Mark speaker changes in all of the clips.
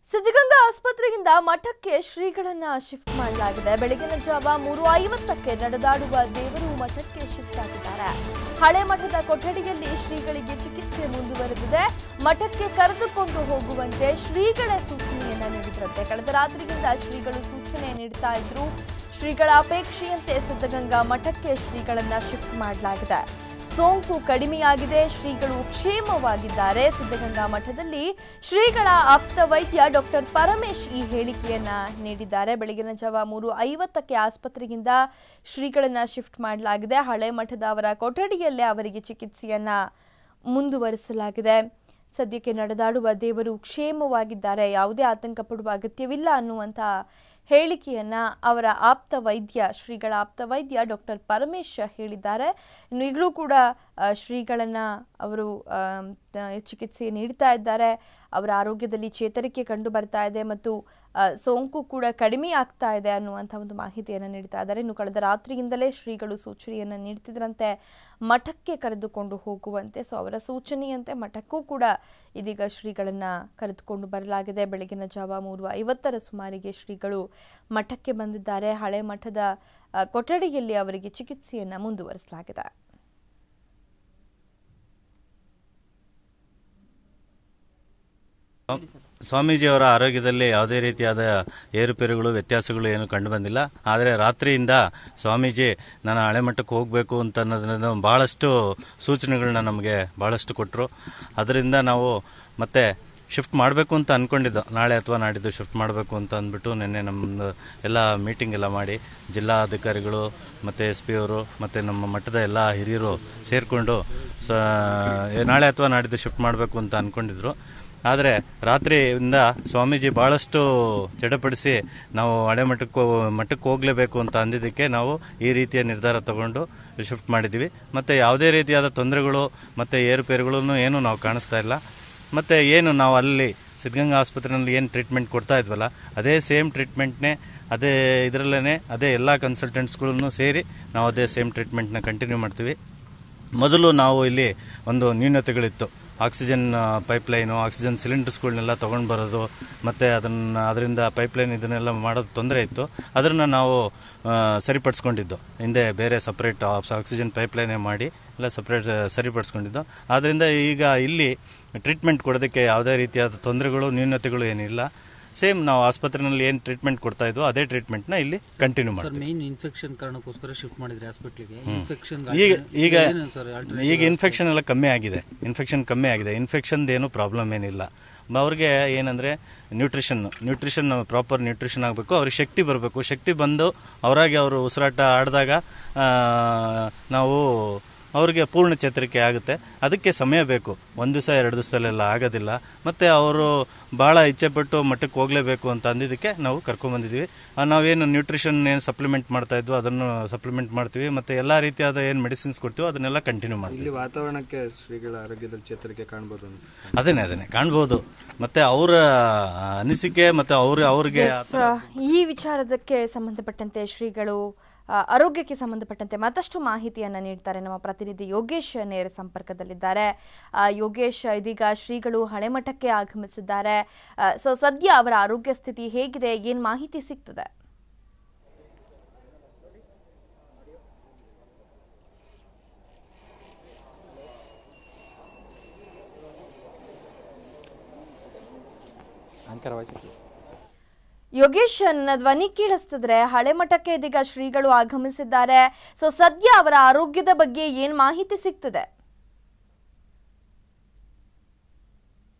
Speaker 1: ಸಿದ್ಧಗಂಗಾ ಆಸ್ಪತ್ರೆಯಿಂದ ಮಠಕ್ಕೆ ಶ್ರೀಗಳನ್ನ ಶಿಫ್ಟ್ ಮಾಡಲಾಗಿದೆ. ಬೆಳಗಿನ ಜಾವ 3:50ಕ್ಕೆ ನಡೆದಾಡುವ ದೇವರು ಮಠಕ್ಕೆ ಶಿಫ್ಟ್ ಆಗಿದ್ದಾರೆ. ಹಳೆ ಮಠದ ಕೊಠಡಿಯಲ್ಲಿ ಶ್ರೀಗಳಿಗೆ ಚಿಕಿತ್ಸೆ ಮುಂದುವರೆದಿದೆ. ಮಠಕ್ಕೆ ಕರೆದುಕೊಂಡು ಹೋಗುವಂತೆ ಶ್ರೀಗಳ ಸೂಚನೆಯನ್ನ ನೀಡಿದ್ರಂತೆ. ಕಳೆದ ರಾತ್ರಿಯಿಂದ ಶ್ರೀಗಳು ಸೂಚನೆ ನೀಡ್ತಾ ಇದ್ರು. ಶ್ರೀಗಳ ಅಪೇಕ್ಷೆಯಂತೆ ಸಿದ್ಧಗಂಗಾ ಮಠಕ್ಕೆ ಶ್ರೀಗಳನ್ನ ಶಿಫ್ಟ್ ಮಾಡಲಾಗಿದೆ. ಸೋಂಕು ಕಡಿಮೆಯಾಗಿದೆ, ಶ್ರೀಗಳು ಕ್ಷೇಮವಾಗಿದ್ದಾರೆ. ಸಿದ್ಧಗಂಗಾ ಮಠದಲ್ಲಿ ಶ್ರೀಗಳ ಆಪ್ತ ವೈದ್ಯ ಡಾಕ್ಟರ್ ಪರಮೇಶ್ ಈ ಹೇಳಿಕೆಯನ್ನ ನೀಡಿದ್ದಾರೆ. ಬೆಳಗಿನ ಜಾವ 3:50ಕ್ಕೆ ಆಸ್ಪತ್ರೆಯಿಂದ ಶ್ರೀಗಳನ್ನ ಶಿಫ್ಟ್ ಮಾಡಲಾಗಿದೆ. ಹಳೆ ಮಠದ ಅವರ ಕೊಠಡಿಯಲ್ಲೇ ಅವರಿಗೆ ಚಿಕಿತ್ಸೆಯನ್ನ ಮುಂದುವರಿಸಲಾಗಿದೆ. ಸದ್ಯಕ್ಕೆ ನಡೆದಾಡುವ ದೇವರು ಕ್ಷೇಮವಾಗಿದ್ದಾರೆ, ಯಾವುದೇ ಆತಂಕ ಪಡುವ ಅಗತ್ಯವಿಲ್ಲ ಅನ್ನುವಂಥ ಹೇಳಿಕೆಯನ್ನ ಅವರ ಆಪ್ತ ವೈದ್ಯ ಶ್ರೀಗಳ ಆಪ್ತ ವೈದ್ಯ ಡಾಕ್ಟರ್ ಪರಮೇಶ್ ಹೇಳಿದ್ದಾರೆ. ಇನ್ನು ಈಗಲೂ ಕೂಡ ಶ್ರೀಗಳನ್ನ ಅವರು ಚಿಕಿತ್ಸೆ ನೀಡ್ತಾ ಇದ್ದಾರೆ. ಅವರ ಆರೋಗ್ಯದಲ್ಲಿ ಚೇತರಿಕೆ ಕಂಡು ಬರ್ತಾ ಇದೆ ಮತ್ತು ಸೋಂಕು ಕೂಡ ಕಡಿಮೆ ಆಗ್ತಾ ಇದೆ ಅನ್ನುವಂಥ ಒಂದು ಮಾಹಿತಿಯನ್ನು ನೀಡ್ತಾ ಇದ್ದಾರೆ. ಇನ್ನು ಕಳೆದ ರಾತ್ರಿಯಿಂದಲೇ ಶ್ರೀಗಳು ಸೂಚನೆಯನ್ನು ನೀಡ್ತಿದ್ರಂತೆ ಮಠಕ್ಕೆ ಕರೆದುಕೊಂಡು ಹೋಗುವಂತೆ. ಸೊ ಅವರ ಸೂಚನೆಯಂತೆ ಮಠಕ್ಕೂ ಕೂಡ ಇದೀಗ ಶ್ರೀಗಳನ್ನ ಕರೆದುಕೊಂಡು ಬರಲಾಗಿದೆ. ಬೆಳಗಿನ ಜಾವ 3:50 ಸುಮಾರಿಗೆ ಶ್ರೀಗಳು ಮಠಕ್ಕೆ ಬಂದಿದ್ದಾರೆ. ಹಳೆ ಮಠದ ಕೊಠಡಿಯಲ್ಲಿ ಅವರಿಗೆ ಚಿಕಿತ್ಸೆಯನ್ನು ಮುಂದುವರಿಸಲಾಗಿದೆ.
Speaker 2: ಸ್ವಾಮೀಜಿಯವರ ಆರೋಗ್ಯದಲ್ಲಿ ಯಾವುದೇ ರೀತಿಯಾದ ಏರುಪೇರುಗಳು ವ್ಯತ್ಯಾಸಗಳು ಏನು ಕಂಡು ಬಂದಿಲ್ಲ. ಆದರೆ ರಾತ್ರಿಯಿಂದ ಸ್ವಾಮೀಜಿ ನಾನು ಹಳೆ ಮಠಕ್ಕೆ ಹೋಗಬೇಕು ಅಂತ ಅನ್ನೋದನ್ನ ಬಹಳಷ್ಟು ಸೂಚನೆಗಳನ್ನ ನಮಗೆ ಬಹಳಷ್ಟು ಕೊಟ್ಟರು. ಅದರಿಂದ ನಾವು ಮತ್ತೆ ಶಿಫ್ಟ್ ಮಾಡಬೇಕು ಅಂತ ಅಂದ್ಕೊಂಡಿದ್ದು, ನಾಳೆ ಅಥವಾ ನಾಡಿದ್ದು ಶಿಫ್ಟ್ ಮಾಡಬೇಕು ಅಂತ ಅಂದ್ಬಿಟ್ಟು ನಿನ್ನೆ ನಮ್ಮದು ಎಲ್ಲ ಮೀಟಿಂಗ್ ಎಲ್ಲ ಮಾಡಿ ಜಿಲ್ಲಾಧಿಕಾರಿಗಳು ಮತ್ತು SP ಅವರು ಮತ್ತು ನಮ್ಮ ಮಠದ ಎಲ್ಲ ಹಿರಿಯರು ಸೇರಿಕೊಂಡು ನಾಳೆ ಅಥವಾ ನಾಡಿದ್ದು ಶಿಫ್ಟ್ ಮಾಡಬೇಕು ಅಂತ ಅಂದ್ಕೊಂಡಿದ್ರು. ಆದರೆ ರಾತ್ರಿಯಿಂದ ಸ್ವಾಮೀಜಿ ಬಹಳಷ್ಟು ಚಡಪಡಿಸಿ ನಾವು ಹಳೆ ಮಠಕ್ಕೆ ಹೋಗಲೇಬೇಕು ಅಂತ ಅಂದಿದ್ದಕ್ಕೆ ನಾವು ಈ ರೀತಿಯ ನಿರ್ಧಾರ ತಗೊಂಡು ಶಿಫ್ಟ್ ಮಾಡಿದ್ದೀವಿ. ಮತ್ತು ಯಾವುದೇ ರೀತಿಯಾದ ತೊಂದರೆಗಳು ಮತ್ತು ಏರುಪೇರುಗಳನ್ನು ಏನು ನಾವು ಕಾಣಿಸ್ತಾ ಇಲ್ಲ. ಮತ್ತು ಏನು ನಾವು ಅಲ್ಲಿ ಸಿದ್ಧಗಂಗಾ ಆಸ್ಪತ್ರೆಯಲ್ಲಿ ಏನು ಟ್ರೀಟ್ಮೆಂಟ್ ಕೊಡ್ತಾ ಇದ್ವಲ್ಲ, ಅದೇ ಸೇಮ್ ಟ್ರೀಟ್ಮೆಂಟ್ನೇ ಅದೇ ಇದರಲ್ಲೇ ಅದೇ ಎಲ್ಲ ಕನ್ಸಲ್ಟೆಂಟ್ಸ್ಗಳನ್ನು ಸೇರಿ ನಾವು ಅದೇ ಸೇಮ್ ಟ್ರೀಟ್ಮೆಂಟ್ನ ಕಂಟಿನ್ಯೂ ಮಾಡ್ತೀವಿ. ಮೊದಲು ನಾವು ಇಲ್ಲಿ ಒಂದು ನ್ಯೂನತೆಗಳಿತ್ತು. ಆಕ್ಸಿಜನ್ ಪೈಪ್ಲೈನು, ಆಕ್ಸಿಜನ್ ಸಿಲಿಂಡರ್ಸ್ಗಳನ್ನೆಲ್ಲ ತೊಗೊಂಡು ಬರೋದು ಮತ್ತು ಅದರಿಂದ ಪೈಪ್ಲೈನ್ ಇದನ್ನೆಲ್ಲ ಮಾಡೋದು ತೊಂದರೆ ಇತ್ತು. ಅದನ್ನು ನಾವು ಸರಿಪಡಿಸ್ಕೊಂಡಿದ್ದು. ಹಿಂದೆ ಬೇರೆ ಸಪ್ರೇಟ್ ಆಕ್ಸಿಜನ್ ಪೈಪ್ಲೈನೇ ಮಾಡಿ ಎಲ್ಲ ಸಪ್ರೇಟ್ ಸರಿಪಡಿಸ್ಕೊಂಡಿದ್ದು. ಆದ್ದರಿಂದ ಈಗ ಇಲ್ಲಿ ಟ್ರೀಟ್ಮೆಂಟ್ ಕೊಡೋದಕ್ಕೆ ಯಾವುದೇ ರೀತಿಯಾದ ತೊಂದರೆಗಳು ನ್ಯೂನತೆಗಳು ಏನಿಲ್ಲ. ಸೇಮ್ ನಾವು ಆಸ್ಪತ್ರೆಯಲ್ಲಿ ಏನು ಟ್ರೀಟ್ಮೆಂಟ್ ಕೊಡ್ತಾ ಇದ್ವು ಅದೇ ಟ್ರೀಟ್ಮೆಂಟ್ ನ ಇಲ್ಲಿ ಕಂಟಿನ್ಯೂ ಮಾಡ್ತೀವಿ.
Speaker 3: ಮೇನ್ ಇನ್ಫೆಕ್ಷನ್ ಕಾರಣಕ್ಕೋಸ್ಕರ ಶಿಫ್ಟ್ ಮಾಡಿದ್ರೆ ಹಾಸ್ಪಿಟಲ್ಗೆ.
Speaker 2: ಈಗ ಇನ್ಫೆಕ್ಷನ್ ಎಲ್ಲ ಕಮ್ಮಿ ಆಗಿದೆ. ಇನ್ಫೆಕ್ಷನ್ ಏನು ಪ್ರಾಬ್ಲಮ್ ಏನಿಲ್ಲ. ಅವ್ರಿಗೆ ಏನಂದ್ರೆ ನ್ಯೂಟ್ರಿಷನ್ ಪ್ರಾಪರ್ ನ್ಯೂಟ್ರಿಷನ್ ಆಗಬೇಕು. ಅವ್ರಿಗೆ ಶಕ್ತಿ ಬರಬೇಕು. ಶಕ್ತಿ ಬಂದು ಅವರಾಗಿ ಅವರು ಉಸಿರಾಟ ಆಡಿದಾಗ ನಾವು ಅವ್ರಿಗೆ ಪೂರ್ಣ ಚೇತರಿಕೆ ಆಗುತ್ತೆ. ಅದಕ್ಕೆ ಸಮಯ ಬೇಕು. 1 ದಿವಸ 2 ದಿವಸದಲ್ಲೆಲ್ಲ ಆಗೋದಿಲ್ಲ. ಮತ್ತೆ ಅವರು ಬಹಳ ಇಚ್ಛೆ ಪಟ್ಟು ಮಠಕ್ಕೆ ಹೋಗ್ಲೇಬೇಕು ಅಂತ ಅಂದಿದ್ದಕ್ಕೆ ನಾವು ಕರ್ಕೊಂಡ್ಬಂದಿದ್ವಿ. ನಾವೇನು ನ್ಯೂಟ್ರಿಷನ್ ಏನು ಸಪ್ಲಿಮೆಂಟ್ ಮಾಡ್ತಾ ಇದ್ವು ಅದನ್ನು ಸಪ್ಲಿಮೆಂಟ್ ಮಾಡ್ತೀವಿ. ಮತ್ತೆ ಎಲ್ಲಾ ರೀತಿಯಾದ ಏನು ಮೆಡಿಸಿನ್ಸ್ ಕೊಡ್ತೀವೋ ಅದನ್ನೆಲ್ಲ ಕಂಟಿನ್ಯೂ ಮಾಡ್ತೀವಿ.
Speaker 4: ಇಲ್ಲಿ ವಾತಾವರಣಕ್ಕೆ ಶ್ರೀಗಳ ಆರೋಗ್ಯದಲ್ಲಿ ಚೇತರಿಕೆ ಕಾಣಬಹುದು.
Speaker 2: ಅದನ್ನೇ ಕಾಣಬಹುದು. ಮತ್ತೆ ಅವರ ಅನಿಸಿಕೆ ಮತ್ತೆ ಅವ್ರಿಗೆ
Speaker 1: ಈ ವಿಚಾರಕ್ಕೆ ಸಂಬಂಧಪಟ್ಟಂತೆ ಶ್ರೀಗಳು ಆರೋಗ್ಯಕ್ಕೆ ಸಂಬಂಧಪಟ್ಟಂತೆ ಮತ್ತಷ್ಟು ಮಾಹಿತಿಯನ್ನು ನೀಡ್ತಾರೆ ನಮ್ಮ ಪ್ರತಿನಿಧಿ ಯೋಗೇಶ್ ನೇರ ಸಂಪರ್ಕದಲ್ಲಿದ್ದಾರೆ. ಯೋಗೇಶ್, ಇದೀಗ ಶ್ರೀಗಳು ಹಳೆ ಮಠಕ್ಕೆ ಆಗಮಿಸಿದ್ದಾರೆ. ಸೊ ಸದ್ಯ ಅವರ ಆರೋಗ್ಯ ಸ್ಥಿತಿ ಹೇಗಿದೆ, ಏನು ಮಾಹಿತಿ ಸಿಗ್ತದೆ? ಯೋಗೇಶ್, ನನ್ನ ಧ್ವನಿ ಕೇಳಿಸ್ತಿದ್ರೆ ಹಳೆ ಮಠಕ್ಕೆ ಇದೀಗ ಶ್ರೀಗಳು ಆಗಮಿಸಿದ್ದಾರೆ. ಸೊ ಸದ್ಯ ಅವರ ಆರೋಗ್ಯದ ಬಗ್ಗೆ ಏನ್ ಮಾಹಿತಿ ಸಿಗ್ತದೆ?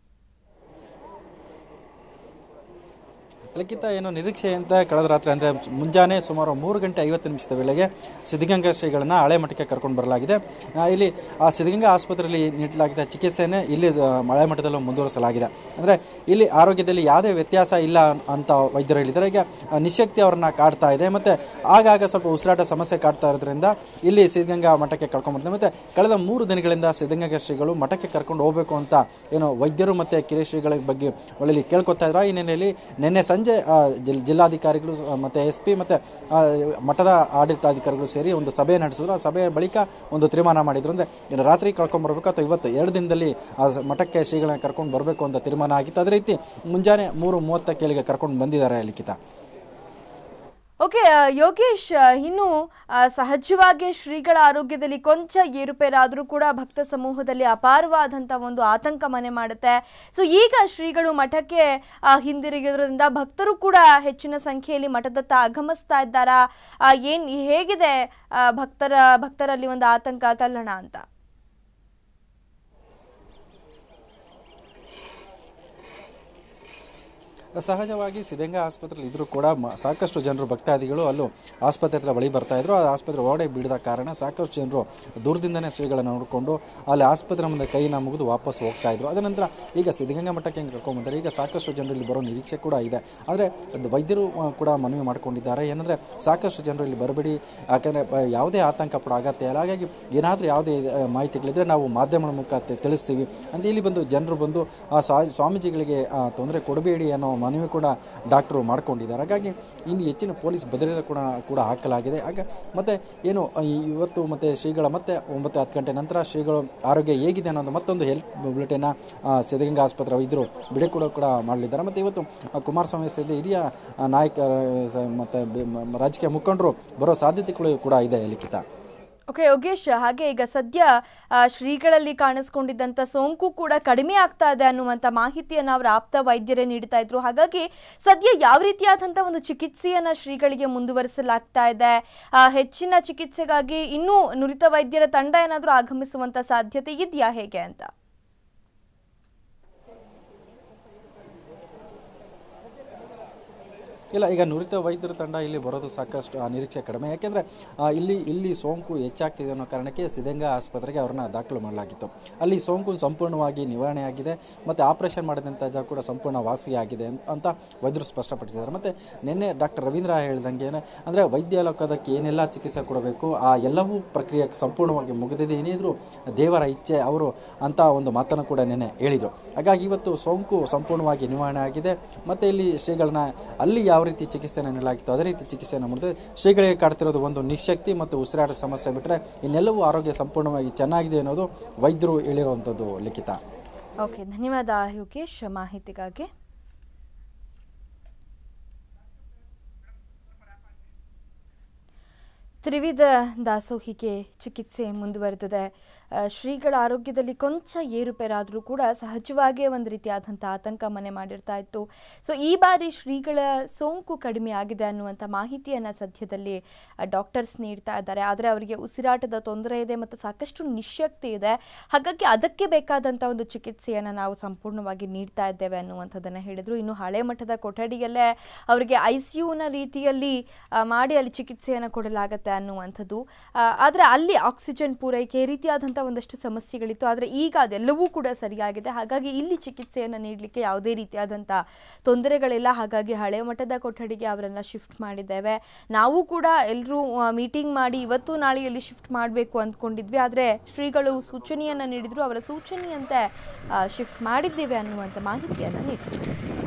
Speaker 5: ಅದಕ್ಕಿಂತ ಏನು ನಿರೀಕ್ಷೆ ಅಂತ ಕಳೆದ ರಾತ್ರಿ ಅಂದರೆ ಮುಂಜಾನೆ ಸುಮಾರು 3:50 ವೇಳೆಗೆ ಸಿದ್ಧಗಂಗಾ ಶ್ರೀಗಳನ್ನ ಹಳೆ ಮಠಕ್ಕೆ ಕರ್ಕೊಂಡು ಬರಲಾಗಿದೆ. ಇಲ್ಲಿ ಆ ಸಿದ್ಧಗಂಗಾ ಆಸ್ಪತ್ರೆಯಲ್ಲಿ ನೀಡಲಾಗಿದ್ದ ಚಿಕಿತ್ಸೆಯನ್ನು ಇಲ್ಲಿ ಹಳೆ ಮಠದಲ್ಲೂ ಮುಂದುವರಿಸಲಾಗಿದೆ. ಅಂದರೆ ಇಲ್ಲಿ ಆರೋಗ್ಯದಲ್ಲಿ ಯಾವುದೇ ವ್ಯತ್ಯಾಸ ಇಲ್ಲ ಅಂತ ವೈದ್ಯರು ಹೇಳಿದ್ದಾರೆ. ಈಗ ನಿಶಕ್ತಿ ಅವರನ್ನ ಕಾಡ್ತಾ ಇದೆ, ಮತ್ತೆ ಆಗಾಗ ಸ್ವಲ್ಪ ಉಸಿರಾಟ ಸಮಸ್ಯೆ ಕಾಡ್ತಾ ಇರೋದ್ರಿಂದ ಇಲ್ಲಿ ಸಿದ್ಧಗಂಗಾ ಮಠಕ್ಕೆ ಕರ್ಕೊಂಡ್ಬರ್ತಾರೆ. ಮತ್ತೆ ಕಳೆದ 3 ದಿನಗಳಿಂದ ಸಿದ್ಧಗಂಗಾ ಶ್ರೀಗಳು ಮಠಕ್ಕೆ ಕರ್ಕೊಂಡು ಹೋಗಬೇಕು ಅಂತ ಏನು ವೈದ್ಯರು ಮತ್ತೆ ಕಿರಿಯ ಶ್ರೀಗಳ ಬಗ್ಗೆ ಒಳ್ಳೆ ಕೇಳ್ಕೊತಾ ಇದ್ರು. ಈ ಹಿನ್ನೆಲೆಯಲ್ಲಿ ನಿನ್ನೆ ಸಂಜೆ ಸಂಜೆ ಜಿಲ್ಲಾಧಿಕಾರಿಗಳು ಮತ್ತು SP ಮತ್ತು ಮಠದ ಆಡಳಿತಾಧಿಕಾರಿಗಳು ಸೇರಿ ಒಂದು ಸಭೆ ನಡೆಸಿದ್ರು. ಆ ಸಭೆಯ ಬಳಿಕ ಒಂದು ತೀರ್ಮಾನ ಮಾಡಿದ್ರು. ಅಂದರೆ ರಾತ್ರಿ ಕರ್ಕೊಂಡ್ಬರ್ಬೇಕು ಅಥವಾ ಇವತ್ತು 2 ದಿನದಲ್ಲಿ ಮಠಕ್ಕೆ ಶ್ರೀಗಳನ್ನ ಕರ್ಕೊಂಡು ಬರಬೇಕು ಅಂತ ತೀರ್ಮಾನ ಆಗಿತ್ತು. ಅದೇ ರೀತಿ ಮುಂಜಾನೆ 3:30ಕ್ಕೆ ಇಲ್ಲಿಗೆ ಕರ್ಕೊಂಡು ಬಂದಿದ್ದಾರೆ ಲಿಖಿತ.
Speaker 1: ಓಕೆ ಯೋಗೇಶ್, ಇನ್ನು ಸಹಜವಾಗಿ ಶ್ರೀಗಳ ಆರೋಗ್ಯದಲ್ಲಿ ಕೊಂಚ ಏರುಪೇರಾದರೂ ಕೂಡ ಭಕ್ತ ಸಮೂಹದಲ್ಲಿ ಅಪಾರವಾದಂಥ ಒಂದು ಆತಂಕ ಮನೆ ಮಾಡುತ್ತೆ. ಸೊ ಈಗ ಶ್ರೀಗಳು ಮಠಕ್ಕೆ ಹಿಂದಿರುಗಿರೋದ್ರಿಂದ ಭಕ್ತರು ಕೂಡ ಹೆಚ್ಚಿನ ಸಂಖ್ಯೆಯಲ್ಲಿ ಮಠದತ್ತ ಆಗಮಿಸ್ತಾ ಇದ್ದಾರಾ? ಹೇಗಿದೆ ಭಕ್ತರಲ್ಲಿ ಒಂದು ಆತಂಕ ತಲ್ಲಣ ಅಂತ?
Speaker 5: ಸಹಜವಾಗಿ ಸಿದ್ಧಗಂಗಾ ಆಸ್ಪತ್ರೆಯಲ್ಲಿ ಇದ್ರೂ ಕೂಡ ಸಾಕಷ್ಟು ಜನರು ಭಕ್ತಾದಿಗಳು ಅಲ್ಲೂ ಆಸ್ಪತ್ರೆ ಹತ್ರ ಬಳಿ ಬರ್ತಾ ಇದ್ರು. ಆ ಆಸ್ಪತ್ರೆ ಒಳಗಡೆ ಬಿಡದ ಕಾರಣ ಸಾಕಷ್ಟು ಜನರು ದೂರದಿಂದನೇ ಶ್ರೀಗಳನ್ನು ನೋಡಿಕೊಂಡು ಅಲ್ಲಿ ಆಸ್ಪತ್ರೆ ಮುಂದೆ ಕೈನ ಮುಗಿದು ವಾಪಸ್ ಹೋಗ್ತಾ ಇದ್ರು. ಅದ ನಂತರ ಈಗ ಸಿದ್ಧಗಂಗಾ ಮಠಕ್ಕೆ ಕರ್ಕೊಂಡ್ಬಂದರೆ ಈಗ ಸಾಕಷ್ಟು ಜನರು ಇಲ್ಲಿ ಬರೋ ನಿರೀಕ್ಷೆ ಕೂಡ ಇದೆ. ಆದರೆ ವೈದ್ಯರು ಕೂಡ ಮನವಿ ಮಾಡ್ಕೊಂಡಿದ್ದಾರೆ, ಏನಂದರೆ ಸಾಕಷ್ಟು ಜನರು ಇಲ್ಲಿ ಬರಬೇಡಿ, ಯಾಕಂದರೆ ಯಾವುದೇ ಆತಂಕ ಪಡೋ ಅಗತ್ಯ ಇಲ್ಲ. ಹಾಗಾಗಿ ಏನಾದರೂ ಯಾವುದೇ ಮಾಹಿತಿಗಳಿದ್ರೆ ನಾವು ಮಾಧ್ಯಮಗಳ ಮೂಲಕ ತಿಳಿಸ್ತೀವಿ ಅಂತ ಇಲ್ಲಿ ಬಂದು ಜನರು ಬಂದು ಸ್ವಾಮೀಜಿಗಳಿಗೆ ತೊಂದರೆ ಕೊಡಬೇಡಿ ಅನ್ನೋ ಮನವಿ ಕೂಡ ಡಾಕ್ಟರು ಮಾಡ್ಕೊಂಡಿದ್ದಾರೆ. ಹಾಗಾಗಿ ಇನ್ನು ಹೆಚ್ಚಿನ ಪೊಲೀಸ್ ಭದ್ರತೆ ಕೂಡ ಹಾಕಲಾಗಿದೆ. ಮತ್ತೆ ಏನು ಇವತ್ತು ಮತ್ತೆ ಶ್ರೀಗಳ ಮತ್ತೆ 9-10 ಗಂಟೆ ನಂತರ ಶ್ರೀಗಳ ಆರೋಗ್ಯ ಹೇಗಿದೆ ಅನ್ನೋದು ಮತ್ತೊಂದು ಹೆಲ್ತ್ ಬುಲೆಟಿನ್ ಸಿದ್ಧಗಂಗಾ ಆಸ್ಪತ್ರೆ ವೈದ್ಯರು ಬಿಡುಗಡೆ ಕೂಡ ಮಾಡಲಿದ್ದಾರೆ. ಮತ್ತೆ ಇವತ್ತು ಕುಮಾರಸ್ವಾಮಿ ಸೇರಿದ ಹಿರಿಯ ನಾಯಕ ಮತ್ತೆ ರಾಜಕೀಯ ಮುಖಂಡರು ಬರೋ ಸಾಧ್ಯತೆಗಳು ಕೂಡ ಇದೆ ಲಿಖಿತ.
Speaker 1: ಓಕೆ ಯೋಗೇಶ್, ಹಾಗೆ ಈಗ ಸದ್ಯ ಶ್ರೀಗಳಲ್ಲಿ ಕಾಣಿಸ್ಕೊಂಡಿದ್ದಂಥ ಸೋಂಕು ಕೂಡ ಕಡಿಮೆ ಆಗ್ತಾ ಇದೆ ಅನ್ನುವಂಥ ಮಾಹಿತಿಯನ್ನು ಅವರ ಆಪ್ತ ವೈದ್ಯರೇ ನೀಡ್ತಾ ಇದ್ರು. ಹಾಗಾಗಿ ಸದ್ಯ ಯಾವ ರೀತಿಯಾದಂಥ ಒಂದು ಚಿಕಿತ್ಸೆಯನ್ನು ಶ್ರೀಗಳಿಗೆ ಮುಂದುವರಿಸಲಾಗ್ತಾ ಇದೆ? ಹೆಚ್ಚಿನ ಚಿಕಿತ್ಸೆಗಾಗಿ ಇನ್ನೂ ನುರಿತ ವೈದ್ಯರ ತಂಡ ಏನಾದರೂ ಆಗಮಿಸುವಂಥ ಸಾಧ್ಯತೆ ಇದೆಯಾ, ಹೇಗೆ ಅಂತ?
Speaker 5: ಇಲ್ಲ, ಈಗ ನುರಿತ ವೈದ್ಯರ ತಂಡ ಇಲ್ಲಿ ಬರೋದು ಸಾಕಷ್ಟು ನಿರೀಕ್ಷೆ ಕಡಿಮೆ. ಯಾಕೆಂದರೆ ಇಲ್ಲಿ ಸೋಂಕು ಹೆಚ್ಚಾಗ್ತಿದೆ ಅನ್ನೋ ಕಾರಣಕ್ಕೆ ಸಿದ್ಧಗಂಗಾ ಆಸ್ಪತ್ರೆಗೆ ಅವ್ರನ್ನ ದಾಖಲು ಮಾಡಲಾಗಿತ್ತು. ಅಲ್ಲಿ ಸೋಂಕು ಸಂಪೂರ್ಣವಾಗಿ ನಿವಾರಣೆ ಆಗಿದೆ ಮತ್ತು ಆಪರೇಷನ್ ಮಾಡಿದಂಥ ಜಾಗ ಕೂಡ ಸಂಪೂರ್ಣ ವಾಸಿಯಾಗಿದೆ ಅಂತ ವೈದ್ಯರು ಸ್ಪಷ್ಟಪಡಿಸಿದ್ದಾರೆ. ಮತ್ತು ನಿನ್ನೆ ಡಾಕ್ಟರ್ ರವೀಂದ್ರ ಹೇಳಿದಂಗೆ ಅಂದರೆ ವೈದ್ಯ ಲೋಕದಕ್ಕೆ ಏನೆಲ್ಲ ಚಿಕಿತ್ಸೆ ಕೊಡಬೇಕು ಆ ಎಲ್ಲವೂ ಪ್ರಕ್ರಿಯೆ ಸಂಪೂರ್ಣವಾಗಿ ಮುಗಿದಿದೆ, ಏನಿದ್ರು ದೇವರ ಇಚ್ಛೆ ಅವರು ಅಂತ ಒಂದು ಮಾತನ್ನು ಕೂಡ ನಿನ್ನೆ ಹೇಳಿದರು. ಹಾಗಾಗಿ ಇವತ್ತು ಸೋಂಕು ಸಂಪೂರ್ಣವಾಗಿ ನಿವಾರಣೆ ಆಗಿದೆ. ಮತ್ತು ಇಲ್ಲಿ ಶ್ರೀಗಳನ್ನ ಅಲ್ಲಿ ಯಾವ ರೀತಿ ಚಿಕಿತ್ಸೆಯನ್ನು ನೀಡಲಾಗಿತ್ತು ಅದೇ ರೀತಿ ಚಿಕಿತ್ಸೆಯನ್ನು ಮಾಡಿದ್ರೆ ಶ್ರೀಗಳಿಗೆ ಕಾಡ್ತಿರೋದು ಒಂದು ನಿಶಕ್ತಿ ಮತ್ತು ಉಸಿರಾಟ ಸಮಸ್ಯೆ ಬಿಟ್ಟರೆ ಇನ್ನೆಲ್ಲವೂ ಆರೋಗ್ಯ ಸಂಪೂರ್ಣವಾಗಿ ಚೆನ್ನಾಗಿದೆ ಅನ್ನೋದು ವೈದ್ಯರು ಹೇಳಿರುವಂಥದ್ದು ಲಿಖಿತ.
Speaker 1: ಓಕೆ, ಧನ್ಯವಾದ ಯೋಗೇಶ್ ಮಾಹಿತಿಗಾಗಿ. ತ್ರಿವಿಧ ದಾಸೋಹಿಗೆ ಚಿಕಿತ್ಸೆ ಮುಂದುವರೆದಿದೆ. ಶ್ರೀಗಳ ಆರೋಗ್ಯದಲ್ಲಿ ಕೊಂಚ ಏರುಪೇರಾದರೂ ಕೂಡ ಸಹಜವಾಗಿ ಒಂದು ರೀತಿಯಾದಂಥ ಆತಂಕ ಮನೆ ಮಾಡಿರ್ತಾ ಇತ್ತು. ಸೊ ಈ ಬಾರಿ ಶ್ರೀಗಳ ಸೋಂಕು ಕಡಿಮೆ ಆಗಿದೆ ಅನ್ನುವಂಥ ಮಾಹಿತಿಯನ್ನು ಸದ್ಯದಲ್ಲಿ ಡಾಕ್ಟರ್ಸ್ ನೀಡ್ತಾ ಇದ್ದಾರೆ. ಆದರೆ ಅವರಿಗೆ ಉಸಿರಾಟದ ತೊಂದರೆ ಇದೆ ಮತ್ತು ಸಾಕಷ್ಟು ನಿಶಕ್ತಿ ಇದೆ. ಹಾಗಾಗಿ ಅದಕ್ಕೆ ಬೇಕಾದಂಥ ಒಂದು ಚಿಕಿತ್ಸೆಯನ್ನು ನಾವು ಸಂಪೂರ್ಣವಾಗಿ ನೀಡ್ತಾ ಇದ್ದೇವೆ ಅನ್ನುವಂಥದ್ದನ್ನು ಹೇಳಿದರು. ಇನ್ನು ಹಳೆ ಮಠದ ಕೊಠಡಿಯಲ್ಲೇ ಅವರಿಗೆ ICUನ ರೀತಿಯಲ್ಲಿ ಮಾಡಿ ಅಲ್ಲಿ ಚಿಕಿತ್ಸೆಯನ್ನು ಕೊಡಲಾಗುತ್ತೆ ಅನ್ನುವಂಥದ್ದು. ಆದರೆ ಅಲ್ಲಿ ಆಕ್ಸಿಜನ್ ಪೂರೈಕೆ ರೀತಿಯಾದಂಥ ಒಂದಷ್ಟು ಸಮಸ್ಯೆಗಳಿತ್ತು. ಆದರೆ ಈಗ ಅದೆಲ್ಲವೂ ಕೂಡ ಸರಿಯಾಗಿದೆ. ಹಾಗಾಗಿ ಇಲ್ಲಿ ಚಿಕಿತ್ಸೆಯನ್ನು ನೀಡಲಿಕ್ಕೆ ಯಾವುದೇ ರೀತಿಯಾದಂಥ ತೊಂದರೆಗಳಿಲ್ಲ. ಹಾಗಾಗಿ ಹಳೆ ಮಠದ ಕೊಠಡಿಗೆ ಅವರನ್ನು ಶಿಫ್ಟ್ ಮಾಡಿದ್ದೇವೆ. ನಾವು ಕೂಡ ಎಲ್ಲರೂ ಮೀಟಿಂಗ್ ಮಾಡಿ ಇವತ್ತು ನಾಳೆಯಲ್ಲಿ ಶಿಫ್ಟ್ ಮಾಡಬೇಕು ಅಂದ್ಕೊಂಡಿದ್ವಿ. ಆದರೆ ಶ್ರೀಗಳು ಸೂಚನೆಯನ್ನು ನೀಡಿದ್ರು, ಅವರ ಸೂಚನೆಯಂತೆ ಶಿಫ್ಟ್ ಮಾಡಿದ್ದೇವೆ ಅನ್ನುವಂಥ ಮಾಹಿತಿಯನ್ನು ನೀಡಿದ್ರು.